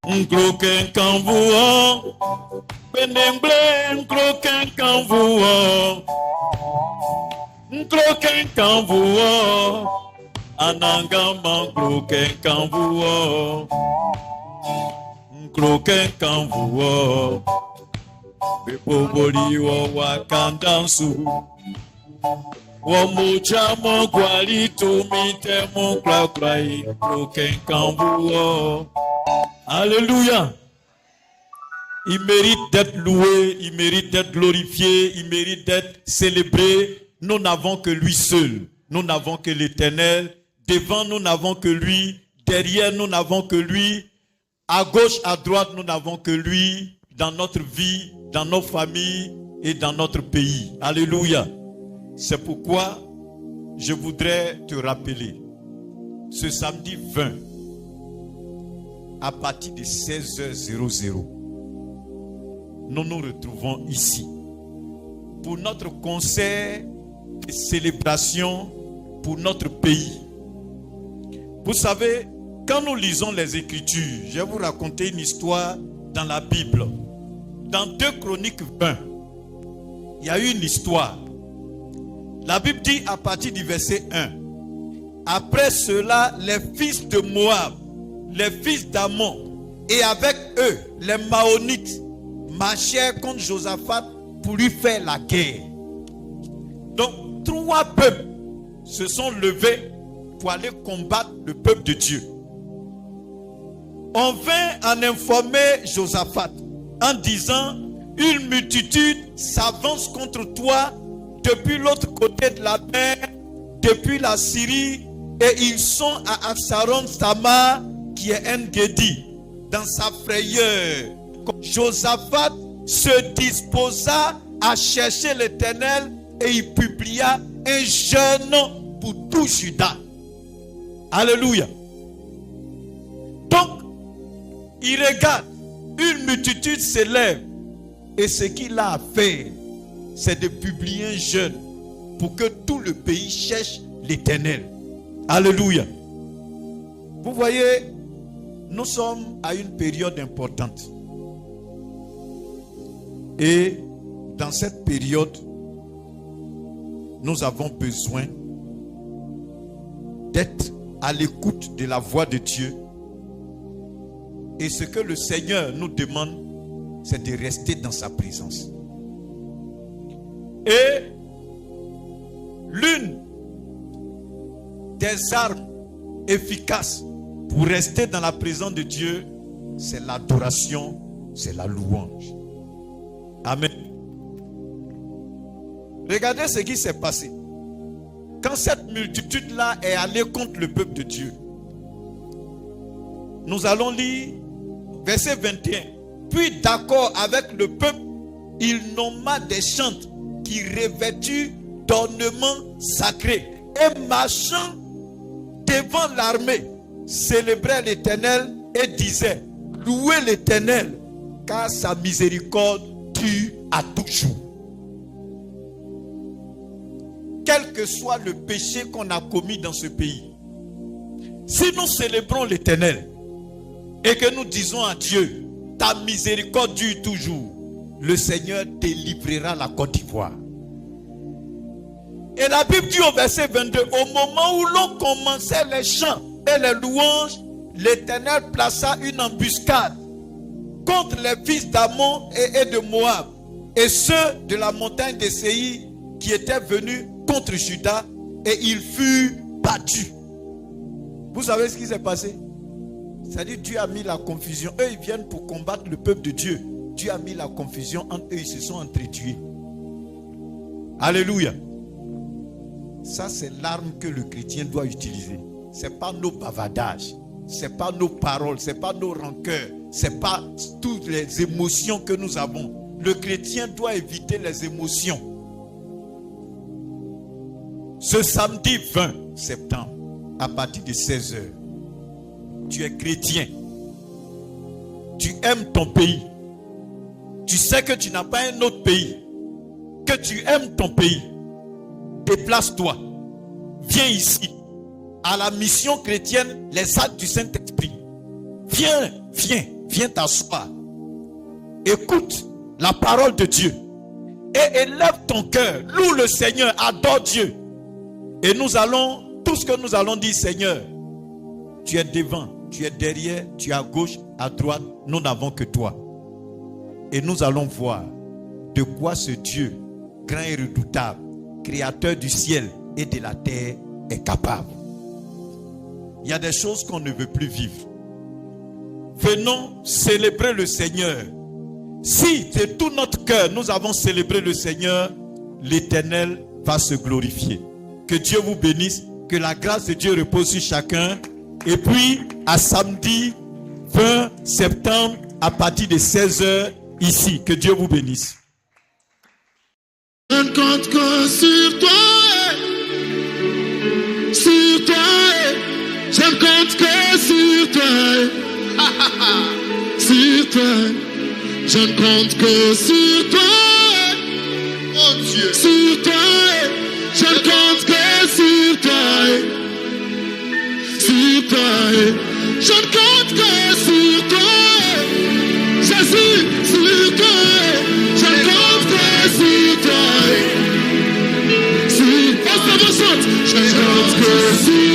Nkloken kanvuo, benemble nkloken kanvuo, nkloken kanvuo, anangama nkloken kanvuo, nkloken kanvuo, beboboli wo wakandansu, wo mucha mo kwali tumite mo klaklai, nkloken kanvuo. Alléluia. Il mérite d'être loué, il mérite d'être glorifié, il mérite d'être célébré. Nous n'avons que lui seul. Nous n'avons que l'Éternel. Devant, nous n'avons que lui. Derrière, nous n'avons que lui. À gauche, à droite, nous n'avons que lui. Dans notre vie, dans nos familles et dans notre pays. Alléluia. C'est pourquoi je voudrais te rappeler ce samedi 20. À partir de 16h00, nous nous retrouvons ici pour notre concert de célébration pour notre pays. Vous savez, quand nous lisons les Écritures, je vais vous raconter une histoire dans la Bible. Dans 2 Chroniques 20, il y a eu une histoire. La Bible dit à partir du verset 1, après cela, les fils de Moab, les fils d'Ammon, et avec eux, les Maonites, marchèrent contre Josaphat pour lui faire la guerre. Donc, 3 peuples se sont levés pour aller combattre le peuple de Dieu. On vint en informer Josaphat en disant, une multitude s'avance contre toi depuis l'autre côté de la mer, depuis la Syrie, et ils sont à Absaron Samar, qui est En-Gedi, dans sa frayeur. Josaphat se disposa à chercher l'Éternel et il publia un jeûne pour tout Juda. Alléluia. Donc, il regarde, une multitude s'élève et ce qu'il a à faire, c'est de publier un jeûne pour que tout le pays cherche l'Éternel. Alléluia. Vous voyez, nous sommes à une période importante. Et dans cette période, nous avons besoin d'être à l'écoute de la voix de Dieu. Et ce que le Seigneur nous demande, c'est de rester dans sa présence. Et l'une des armes efficaces pour rester dans la présence de Dieu, c'est l'adoration, c'est la louange. Amen. Regardez ce qui s'est passé. Quand cette multitude-là est allée contre le peuple de Dieu, nous allons lire verset 21. Puis d'accord avec le peuple, il nomma des chantres qui revêtus d'ornements sacrés et marchant devant l'armée, célébrait l'Éternel et disait, louez l'Éternel, car sa miséricorde dure à toujours. Quel que soit le péché qu'on a commis dans ce pays, si nous célébrons l'Éternel et que nous disons à Dieu, ta miséricorde dure toujours, le Seigneur délivrera la Côte d'Ivoire. Et la Bible dit au verset 22, au moment où l'on commençait les chants et les louanges, l'Éternel plaça une embuscade contre les fils d'Ammon et de Moab et ceux de la montagne de Séir qui étaient venus contre Juda, et ils furent battus. Vous savez ce qui s'est passé? C'est-à-dire Dieu a mis la confusion. Eux ils viennent pour combattre le peuple de Dieu. Dieu a mis la confusion entre eux, ils se sont entretués. Alléluia. Ça c'est l'arme que le chrétien doit utiliser. Ce n'est pas nos bavardages, ce n'est pas nos paroles, ce n'est pas nos rancœurs, ce n'est pas toutes les émotions que nous avons. Le chrétien doit éviter les émotions. Ce samedi 20 septembre, à partir de 16h, tu es chrétien. Tu aimes ton pays. Tu sais que tu n'as pas un autre pays. Que tu aimes ton pays. Déplace-toi. Viens ici. À la mission chrétienne, les actes du Saint-Esprit. Viens t'asseoir. Écoute la parole de Dieu. Et élève ton cœur. Loue le Seigneur, adore Dieu. Et tout ce que nous allons dire, Seigneur, tu es devant, tu es derrière, tu es à gauche, à droite, nous n'avons que toi. Et nous allons voir de quoi ce Dieu, grand et redoutable, créateur du ciel et de la terre, est capable. Il y a des choses qu'on ne veut plus vivre. Venons célébrer le Seigneur. Si de tout notre cœur nous avons célébré le Seigneur, l'Éternel va se glorifier. Que Dieu vous bénisse, que la grâce de Dieu repose sur chacun. Et puis, à samedi 20 septembre, à partir de 16h, ici. Que Dieu vous bénisse. Je ne compte que sur toi. Sur toi. Je ne compte que sur toi. Sur toi. Je ne compte que sur toi. Oh Dieu. Sur toi. Je ne compte que sur toi. Sur toi. Je ne compte que sur toi. Jésus, sur toi. Je ne compte que sur toi. Sur toi. Je ne compte que sur toi.